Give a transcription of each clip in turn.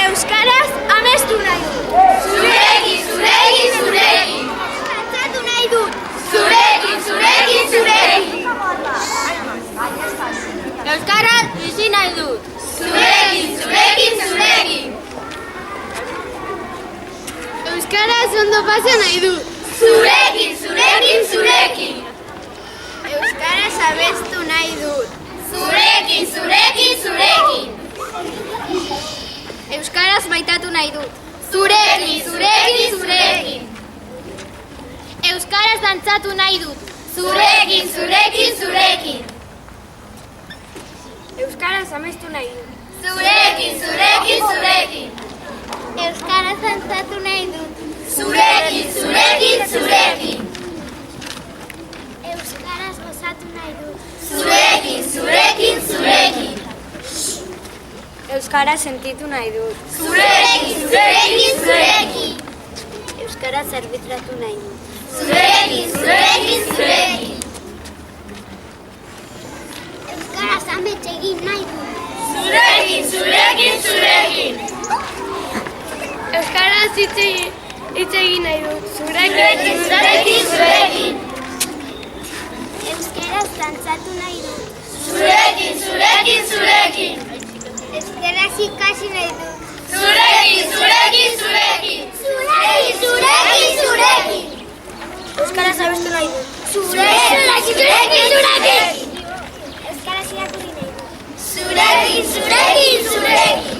Euskaraz amestu nahi dut. Zurekin, zurekin, zurekin. Dantzatu nahi dut. Zurekin, zurekin, zurekin. Euskaraz bizi nahi dut. Zurekin, zurekin, zurekin. Euskaraz ondo pasa nahi dut. Zurekin, zurekin, zurekin. Euskaraz abestu nahi dut. Zurekin, zurekin, zurekin. Euskaraz maitatu nahi dut. Zurekin, zurekin, zurekin. Euskaraz dantzatu nahi dut. Zurekin, zurekin, zurekin. Euskaraz amestu nahi dut. Zurekin, zurekin, zurekin. Euskaraz dantzatu nahi dut. Zurekin, zurekin, zurekin. Euskaraz gozatu nahi dut. Zurekin, zurekin, zurekin. Euskaraz sentitu nahi dut. Zurekin, zurekin, zurekin. Euskaraz zerbitratu nahi dut. Zurekin, zurekin, zurekin. Euskaraz amets egin nahi dut. Zurekin, zurekin, zurekin. Euskaraz hitz egin nahi dut. Zurekin, zurekin, zurekin. Euskaraz dantzatu nahi dut. Zurekin, zurekin, zurekin. Euskaraz ikasi nahi dut. Zurekin, zurekin, zurekin. Zurekin, zurekin, zurekin. Euskaraz abestu nahi dut. Zurekin, zurekin, zurekin. Euskaraz irakurri nahi dut. Zurekin, zurekin, zurekin.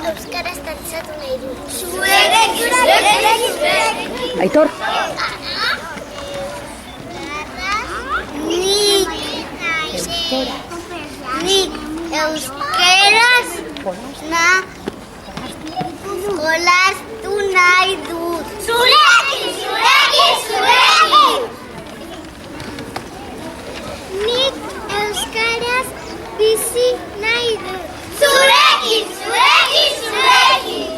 Euskaraz dantzatu nahi dut. Zurekin, zurekin, zurekin. Aitor. Nik euskaraz jolastu nahi dut. Zurekin, zurekin, zurekin. Nik euskaraz bizi nahi dut. Zurekin, zurekin, zurekin.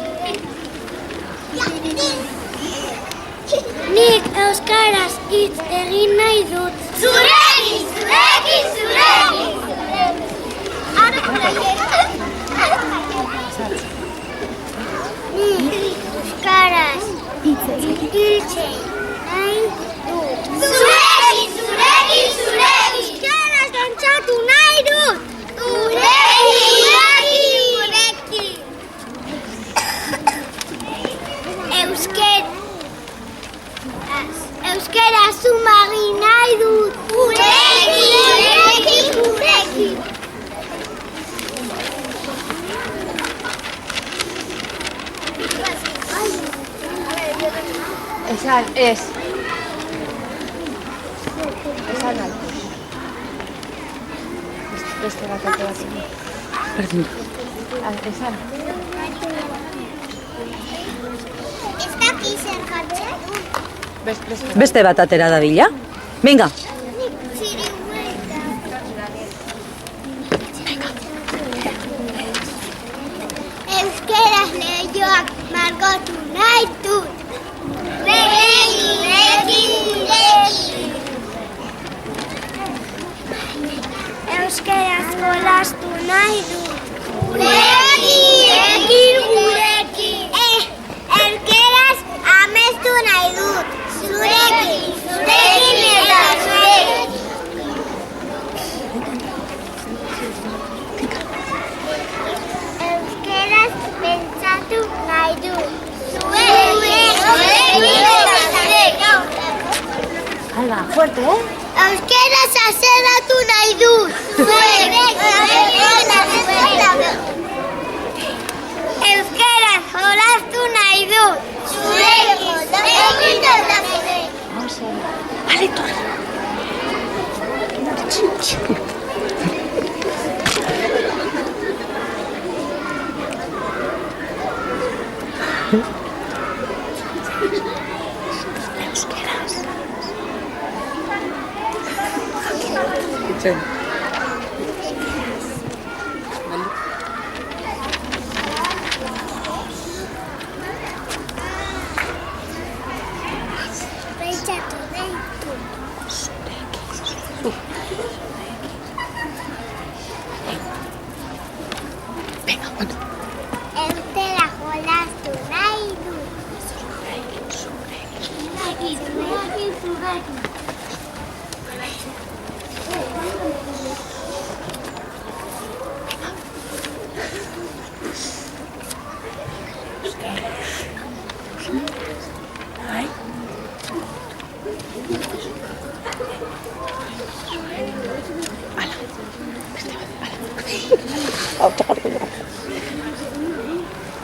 Nik euskaraz hitz egin nahi dut. Zurekin, zurekin, zurekin. Nik euskaraz hitz egin nahi dut. Zurekin, zurekin, zurekin. Euskaraz dantzatu nahi dut. Zurekin, Euskaraz sumari nahi dut. Zurekin, Zurekin. Esan, ez. Esan alto. Beste bat ateratzen. Berdin. Esan. Ez daki zer jartzen. Beste bat atera da bila. Venga. Euskaraz lehioak margotu nahi dut. Euskaraz jolastu nahi dut. Euskaraz amestu nahi dut. Zurekin, zurekin eta zurekin. Euskaraz pentsatu nahi dut. Zurekin eta zurekin. Hala, fuerte, eh? Euskaraz azeratu nahi dut. Euskaraz jolastu nahi dut. Vale, Tor. Pentsatu nahi dut. Venga, bueno. zurekin.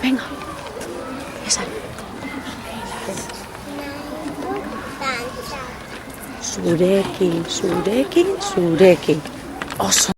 Venga. Esan. Dantza. Zurekin, zurekin, zurekin. Oso